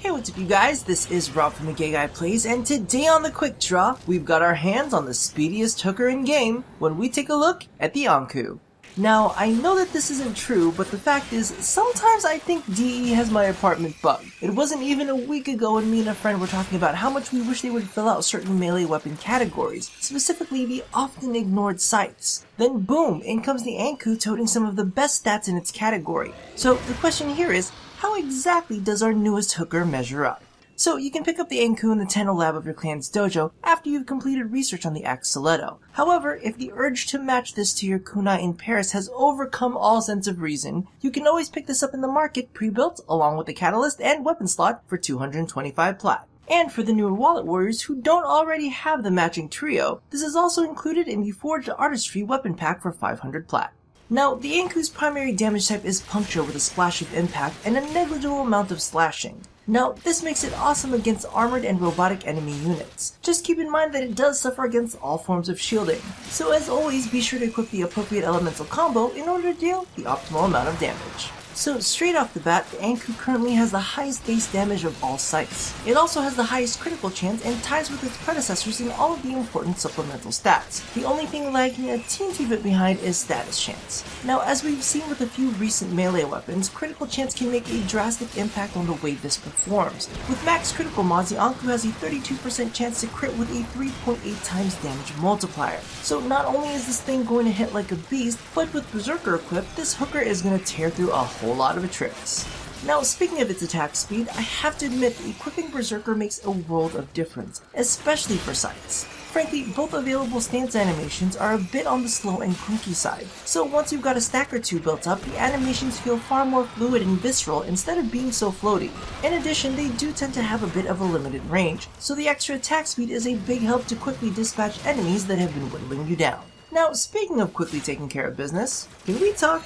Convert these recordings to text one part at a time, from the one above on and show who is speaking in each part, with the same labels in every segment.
Speaker 1: Hey, what's up you guys, this is Rob from the Gay Guy Plays, and today on the Quick Draw, we've got our hands on the speediest hooker in game when we take a look at the Anku. Now, I know that this isn't true, but the fact is, sometimes I think DE has my apartment bugged. It wasn't even a week ago when me and a friend were talking about how much we wish they would fill out certain melee weapon categories, specifically the often ignored Scythes. Then boom, in comes the Anku toting some of the best stats in its category. So the question here is, how exactly does our newest hooker measure up? So you can pick up the Anku in the Tenno lab of your clan's dojo after you've completed research on the Axe Stiletto. However, if the urge to match this to your kunai in Paris has overcome all sense of reason, you can always pick this up in the market pre-built along with the catalyst and weapon slot for 225 plat. And for the newer wallet warriors who don't already have the matching trio, this is also included in the Forged Artistry weapon pack for 500 plat. Now, the Anku's primary damage type is puncture with a splash of impact and a negligible amount of slashing. Now, this makes it awesome against armored and robotic enemy units. Just keep in mind that it does suffer against all forms of shielding. So as always, be sure to equip the appropriate elemental combo in order to deal the optimal amount of damage. So straight off the bat, the Anku currently has the highest base damage of all Scythes. It also has the highest critical chance and ties with its predecessors in all of the important supplemental stats. The only thing lagging a teensy bit behind is status chance. Now, as we've seen with a few recent melee weapons, critical chance can make a drastic impact on the way this performs. With max critical mods, the Anku has a 32% chance to crit with a 3.8 times damage multiplier. So not only is this thing going to hit like a beast, but with Berserker equipped, this hooker is going to tear through a whole lot of tricks. Now, speaking of its attack speed, I have to admit that equipping Berserker makes a world of difference, especially for Scythes. Frankly, both available stance animations are a bit on the slow and clunky side, so once you've got a stack or two built up, the animations feel far more fluid and visceral instead of being so floaty. In addition, they do tend to have a bit of a limited range, so the extra attack speed is a big help to quickly dispatch enemies that have been whittling you down. Now, speaking of quickly taking care of business, can we talk?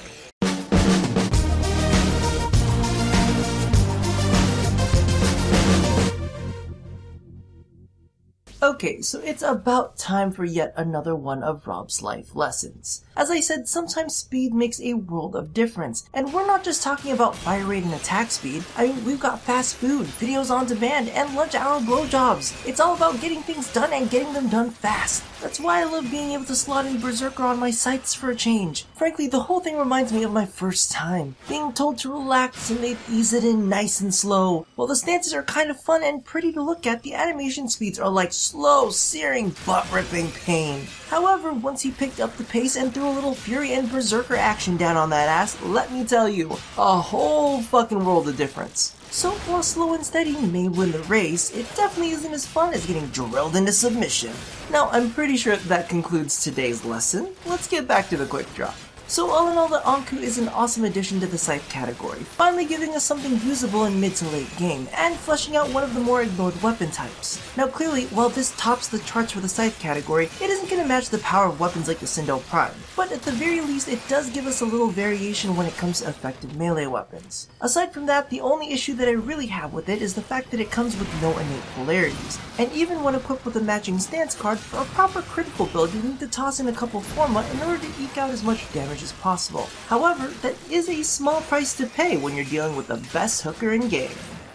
Speaker 1: Okay, so it's about time for yet another one of Rob's life lessons. As I said, sometimes speed makes a world of difference, and we're not just talking about fire rate and attack speed. I mean, we've got fast food, videos on demand, and lunch hour blowjobs. It's all about getting things done and getting them done fast. That's why I love being able to slot in Berserker on my Scythes for a change. Frankly, the whole thing reminds me of my first time, being told to relax and they'd ease it in nice and slow. While the stances are kind of fun and pretty to look at, the animation speeds are like slow, searing, butt-ripping pain. However, once he picked up the pace and threw a little fury and berserker action down on that ass, let me tell you, a whole fucking world of difference. So while slow and steady may win the race, it definitely isn't as fun as getting drilled into submission. Now, I'm pretty sure that concludes today's lesson. Let's get back to the quick draw. So all in all, the Anku is an awesome addition to the Scythe category, finally giving us something usable in mid to late game, and fleshing out one of the more ignored weapon types. Now clearly, while this tops the charts for the Scythe category, it isn't going to match the power of weapons like the Sindel Prime, but at the very least it does give us a little variation when it comes to effective melee weapons. Aside from that, the only issue that I really have with it is the fact that it comes with no innate polarities, and even when equipped with a matching stance card, for a proper critical build you need to toss in a couple forma in order to eke out as much damage as possible. However, that is a small price to pay when you're dealing with the best hooker in game.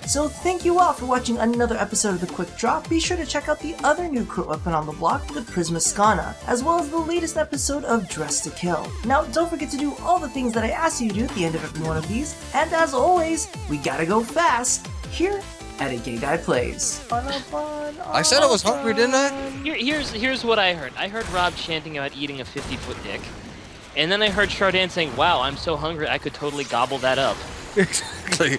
Speaker 1: So thank you all for watching another episode of The Quick Draw. Be sure to check out the other new crit weapon on the block, the Prisma Skana, as well as the latest episode of Dress to Kill. Now don't forget to do all the things that I asked you to do at the end of every one of these, and as always, we gotta go fast here at A Gay Guy Plays.
Speaker 2: I said I was hungry, didn't I?
Speaker 3: Here's what I heard. I heard Rob chanting about eating a 50-foot dick. And then I heard Chardin saying, wow, I'm so hungry I could totally gobble that up.
Speaker 2: Exactly.